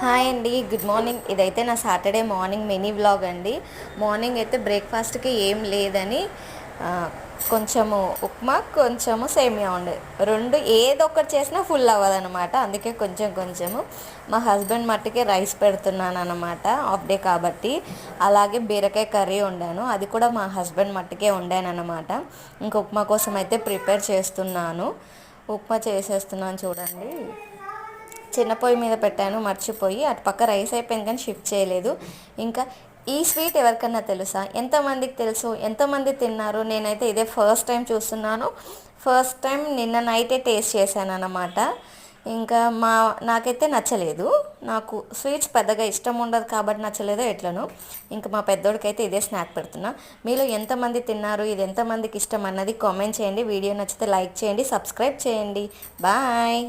Hi అండి, good morning. ఇదైతే నా సాటర్డే మార్నింగ్ మినీ వ్లాగ్ అండి. మార్నింగ్ అయితే బ్రేక్ఫాస్ట్కి ఏం లేదని కొంచెము ఉప్మా, కొంచెము సేమియా ఉండే, రెండు ఏదో ఒకటి చేసినా ఫుల్ అవ్వదనమాట. అందుకే కొంచెము మా హస్బెండ్ మట్టుకే రైస్ పెడుతున్నాను అనమాట, హాఫ్ డే కాబట్టి. అలాగే బీరకాయ కర్రీ వండాను, అది కూడా మా హస్బెండ్ మట్టుకే వండాను అనమాట. ఇంక ఉప్మా కోసం అయితే ప్రిపేర్ చేస్తున్నాను. ఉప్మా చేసేస్తున్నాను చూడండి. చిన్న పొయ్యి మీద పెట్టాను, మర్చిపోయి. అటు పక్క రైస్ అయిపోయింది కానీ షిఫ్ట్ చేయలేదు. ఇంకా ఈ స్వీట్ ఎవరికన్నా తెలుసా? ఎంతమందికి తెలుసు? ఎంతమంది తిన్నారు? నేనైతే ఇదే ఫస్ట్ టైం చూస్తున్నాను. ఫస్ట్ టైం నిన్న నైటే టేస్ట్ చేశాను అన్నమాట. ఇంకా నాకైతే నచ్చలేదు. నాకు స్వీట్స్ పెద్దగా ఇష్టం ఉండదు కాబట్టి నచ్చలేదో ఎట్లనో. ఇంకా మా పెద్దోడికైతే ఇదే స్నాక్ పెడుతున్నా. మీలో ఎంతమంది తిన్నారు, ఇది ఎంతమందికి ఇష్టం అన్నది కామెంట్ చేయండి. వీడియో నచ్చితే లైక్ చేయండి, సబ్స్క్రైబ్ చేయండి. బాయ్.